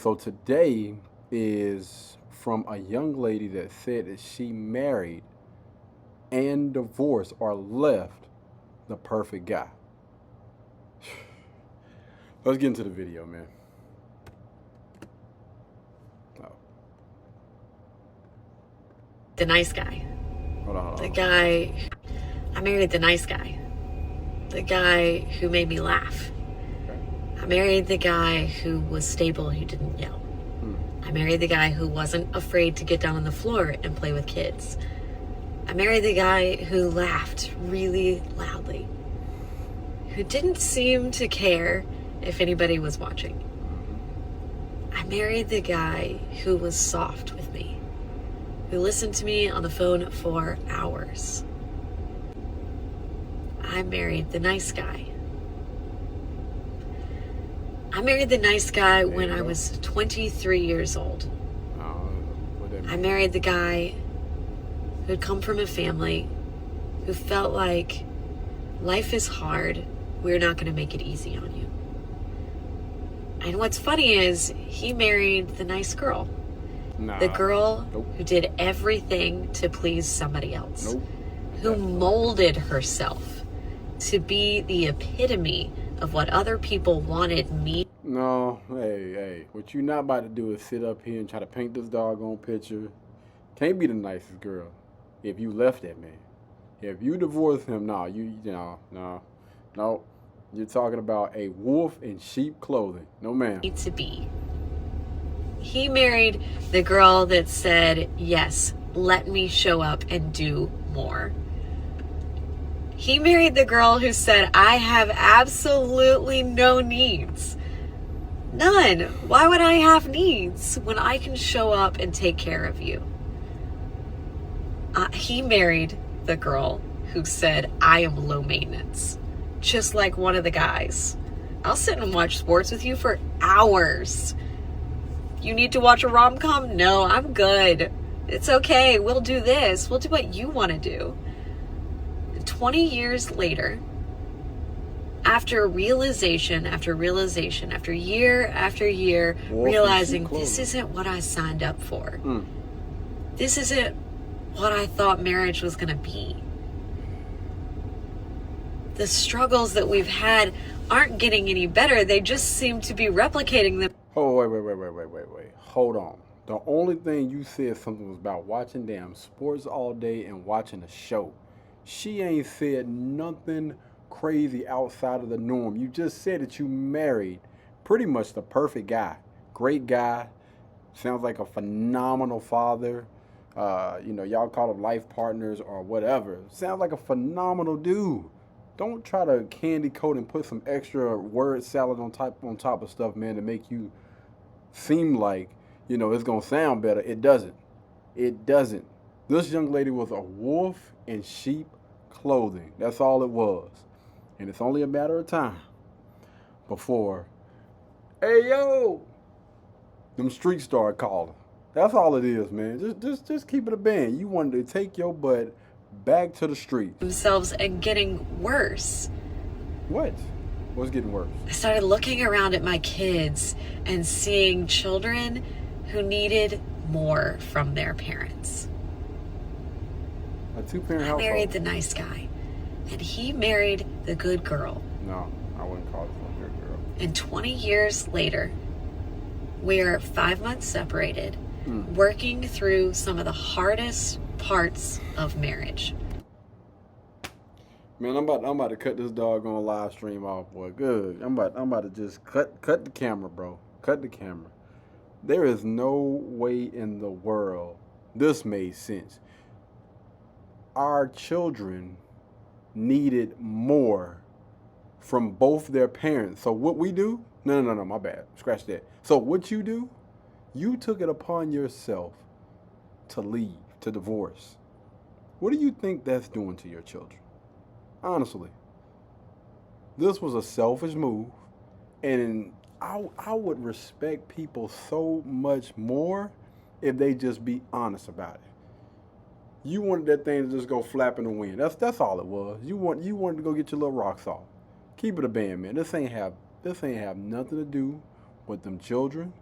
So today is from a young lady that said that she married and divorced or left the perfect guy. Let's get into the video, man. Oh, The nice guy. hold on, hold The on. guy, I married the nice guy. The guy who made me laugh. Okay. I married the guy who was stable, who didn't yell. I married the guy who wasn't afraid to get down on the floor and play with kids. I married the guy who laughed really loudly, who didn't seem to care if anybody was watching. I married the guy who was soft with me, who listened to me on the phone for hours. I married the nice guy. I married the nice guy when I was 23 years old. What that I mean? married the guy who'd come from a family who felt like life is hard, we're not going to make it easy on you. And what's funny is he married the nice girl. The girl Nope. who did everything to please somebody else. Nope. Who molded herself to be the epitome of what other people wanted me. No, hey, what you not about to do is sit up here and try to paint this doggone picture. Can't be the nicest girl if you left that man. If you divorce him, no. You're talking about a wolf in sheep clothing. No, ma'am. To be. He married the girl that said, yes, let me show up and do more. He married the girl who said, I have absolutely no needs. None. Why would I have needs when I can show up and take care of you? He married the girl who said, I am low maintenance. Just like one of the guys. I'll sit and watch sports with you for hours. You need to watch a rom-com? No, I'm good. It's okay. We'll do this. We'll do what you want to do. 20 years later, after realization after realization, after year, realizing this isn't what I signed up for. This isn't what I thought marriage was going to be. The struggles that we've had aren't getting any better. They just seem to be replicating them. Oh, wait. Hold on. The only thing you said something was about watching damn sports all day and watching a show. She ain't said nothing crazy outside of the norm. You just said that you married pretty much the perfect guy. Great guy. Sounds like a phenomenal father. Y'all call them life partners or whatever. Sounds like a phenomenal dude. Don't try to candy coat and put some extra word salad on top of stuff, man, to make you seem like, it's gonna sound better. It doesn't. It doesn't. This young lady was a wolf in sheep clothing. That's all it was. And it's only a matter of time before, hey yo, them streets start calling. That's all it is, man. Just keep it a band. You wanted to take your butt back to the streets. Themselves and getting worse. What? What's getting worse? I started looking around at my kids and seeing children who needed more from their parents. A two-parent I household. married the nice guy, and he married the good girl. No, I wouldn't call it a good girl. And 20 years later, we're 5 months separated, working through some of the hardest parts of marriage. Man, I'm about to cut this doggone live stream off, boy. Good. I'm about to just cut the camera, bro. Cut the camera. There is no way in the world this made sense. Our children needed more from both their parents. So what we do? No, my bad. Scratch that. So what you do? You took it upon yourself to leave, to divorce. What do you think that's doing to your children? Honestly. This was a selfish move, and I would respect people so much more if they just be honest about it. You wanted that thing to just go flap in the wind. That's all it was. You wanted to go get your little rocks off. Keep it a band, man. This ain't have nothing to do with them children.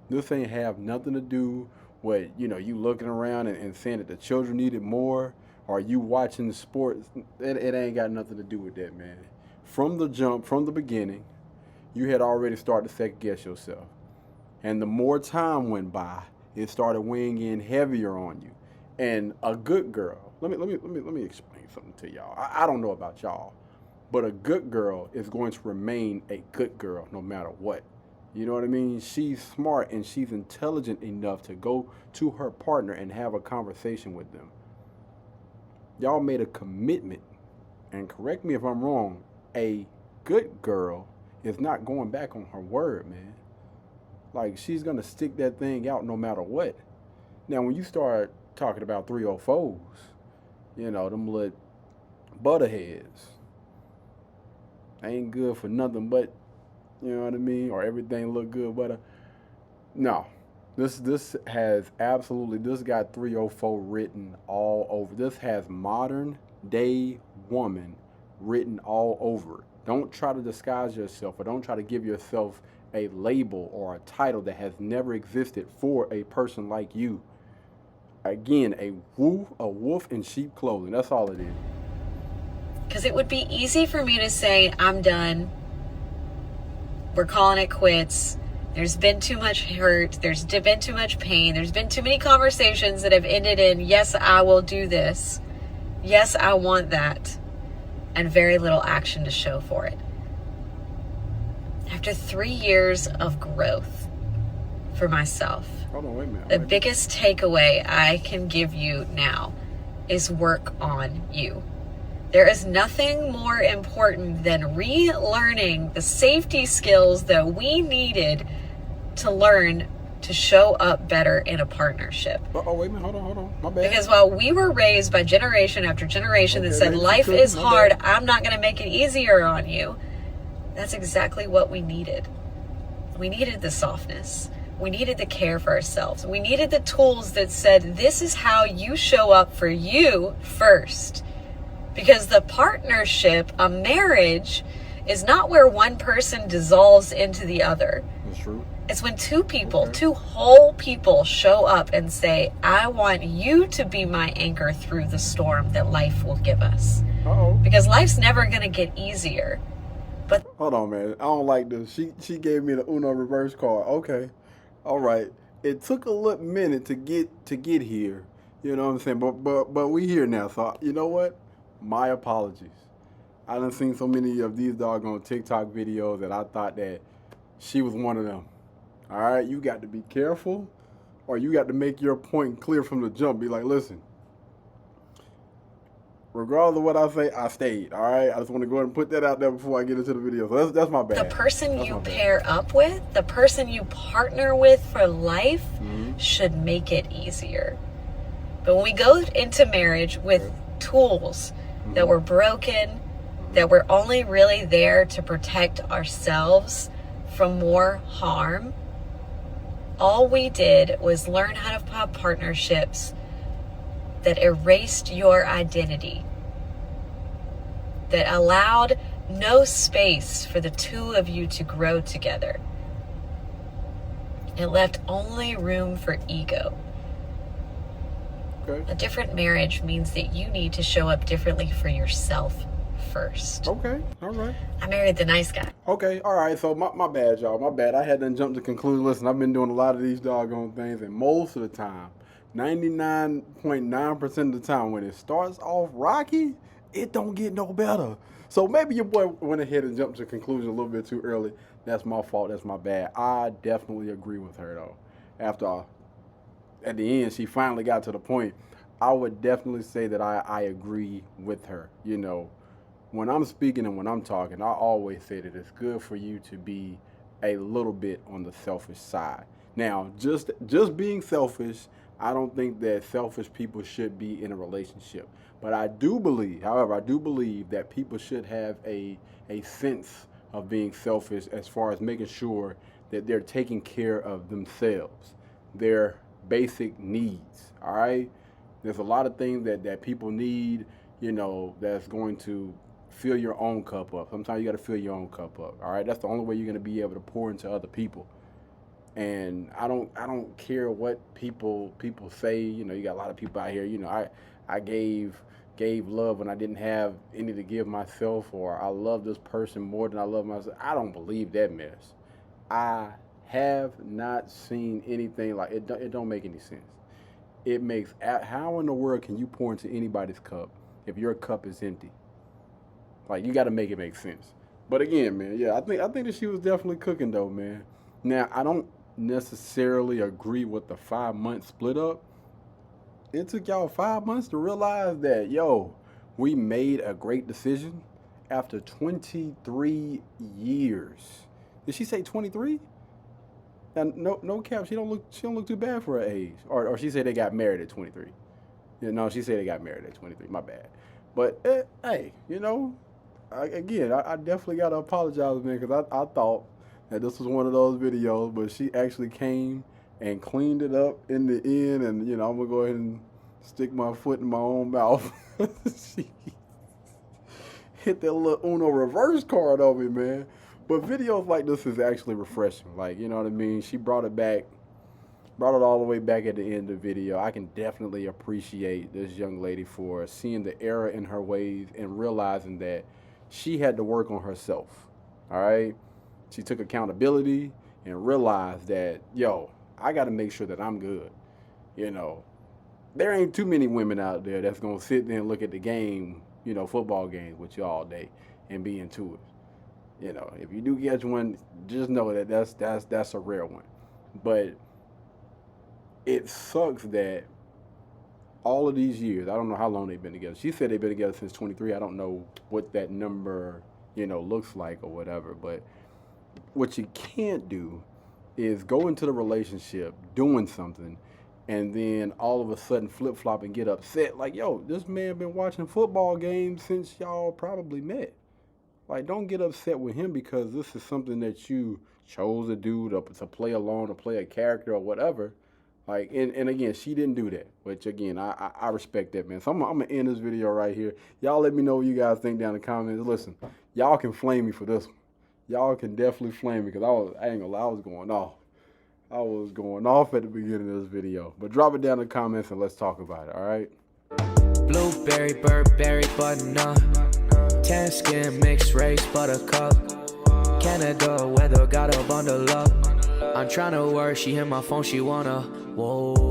This ain't have nothing to do with, you looking around and saying that the children needed more, or you watching the sports. It ain't got nothing to do with that, man. From the jump, from the beginning, you had already started to second guess yourself. And the more time went by, it started weighing in heavier on you. And a good girl, let me explain something to y'all. I don't know about y'all, but a good girl is going to remain a good girl no matter what. You know what I mean? She's smart and she's intelligent enough to go to her partner and have a conversation with them. Y'all made a commitment, and correct me if I'm wrong, a good girl is not going back on her word, man. Like, she's gonna stick that thing out no matter what. Now, when you start talking about 304s, them little butterheads, ain't good for nothing but, you know what I mean, or everything look good, but no. This has absolutely, this got 304 written all over. This has modern day woman written all over it. Don't try to disguise yourself, or don't try to give yourself a label or a title that has never existed for a person like you. Again, a wolf in sheep clothing. That's all it is. Because it would be easy for me to say, I'm done. We're calling it quits. There's been too much hurt. There's been too much pain. There's been too many conversations that have ended in, yes, I will do this. Yes, I want that. And very little action to show for it. After 3 years of growth for myself, Hold on, wait a minute. the biggest takeaway I can give you now is work on you. There is nothing more important than relearning the safety skills that we needed to learn to show up better in a partnership. Oh, wait a minute. Hold on. My bad. Because while we were raised by generation after generation that said, life is hard, I'm not going to make it easier on you. That's exactly what we needed. We needed the softness. We needed the care for ourselves. We needed the tools that said, this is how you show up for you first. Because the partnership, a marriage, is not where one person dissolves into the other. That's true. It's when two people, two whole people show up and say, I want you to be my anchor through the storm that life will give us. Uh-oh. Because life's never going to get easier. But hold on, man. I don't like this. She gave me the Uno reverse card. Okay. All right. It took a little minute to get here. You know what I'm saying? But we here now. So you know what? My apologies. I done seen so many of these doggone TikTok videos that I thought that she was one of them. All right, you got to be careful, or you got to make your point clear from the jump. Be like, listen, regardless of what I say, I stayed. All right, I just want to go ahead and put that out there before I get into the video. So that's my bad. the person you pair up with, the person you partner with for life, should make it easier. But when we go into marriage with tools that were broken, that were only really there to protect ourselves from more harm, all we did was learn how to have partnerships that erased your identity, that allowed no space for the two of you to grow together. It left only room for ego. Okay. A different marriage means that you need to show up differently for yourself first. Okay. All right. I married the nice guy. Okay, all right. So my bad, y'all. My bad. I had done jumped to conclusion. Listen, I've been doing a lot of these doggone things, and most of the time, 99.9% of the time, when it starts off rocky, it don't get no better. So maybe your boy went ahead and jumped to conclusion a little bit too early. That's my fault. That's my bad. I definitely agree with her though. After at the end, she finally got to the point. I would definitely say that I agree with her. You know, when I'm speaking and when I'm talking, I always say that it's good for you to be a little bit on the selfish side. Now, just being selfish, I don't think that selfish people should be in a relationship. But I do believe, however, that people should have a sense of being selfish as far as making sure that they're taking care of themselves, their basic needs, all right? There's a lot of things that people need, you know, that's going to fill your own cup up. Sometimes you got to fill your own cup up, all right? That's the only way you're going to be able to pour into other people. And I don't care what people say. You know, you got a lot of people out here. You know, I gave love when I didn't have any to give myself, or I love this person more than I love myself. I don't believe that mess. I have not seen anything like it. It don't make any sense. It makes, how in the world can you pour into anybody's cup if your cup is empty? Like, you got to make it make sense. But again, man, yeah, I think that she was definitely cooking though, man. Now I don't necessarily agree with the 5 month split up. It took y'all 5 months to realize that, yo, we made a great decision after 23 years. Did she say 23? And no cap, she don't look too bad for her age. Or she said they got married at 23. Yeah, no, she said they got married at 23. My bad. But hey, I definitely gotta apologize, man, because I thought that this was one of those videos, but she actually came and cleaned it up in the end, and I'm gonna go ahead and stick my foot in my own mouth. She hit that little Uno reverse card on me, man. But videos like this is actually refreshing. Like, you know what I mean? She brought it back, brought it all the way back at the end of the video. I can definitely appreciate this young lady for seeing the error in her ways and realizing that she had to work on herself. All right? She took accountability and realized that, yo, I got to make sure that I'm good. There ain't too many women out there that's going to sit there and look at the game, football games with you all day and be into it. If you do catch one, just know that that's a rare one. But it sucks that all of these years, I don't know how long they've been together. She said they've been together since 23. I don't know what that number, looks like or whatever. But what you can't do is go into the relationship doing something and then all of a sudden flip-flop and get upset. Like, yo, this man been watching football games since y'all probably met. Like, don't get upset with him because this is something that you chose to do, to play along, to play a character or whatever. Like, and again, she didn't do that, which again, I respect that, man. So I'm gonna end this video right here. Y'all let me know what you guys think down in the comments. Listen, y'all can flame me for this one. Y'all can definitely flame me because I ain't gonna lie, I was going off. I was going off at the beginning of this video. But drop it down in the comments and let's talk about it, all right? Blueberry, Burberry, button-up. Tan skin, mixed race, buttercup. Canada weather, got a bundle up. I'm tryna work, she hit my phone, she wanna, whoa.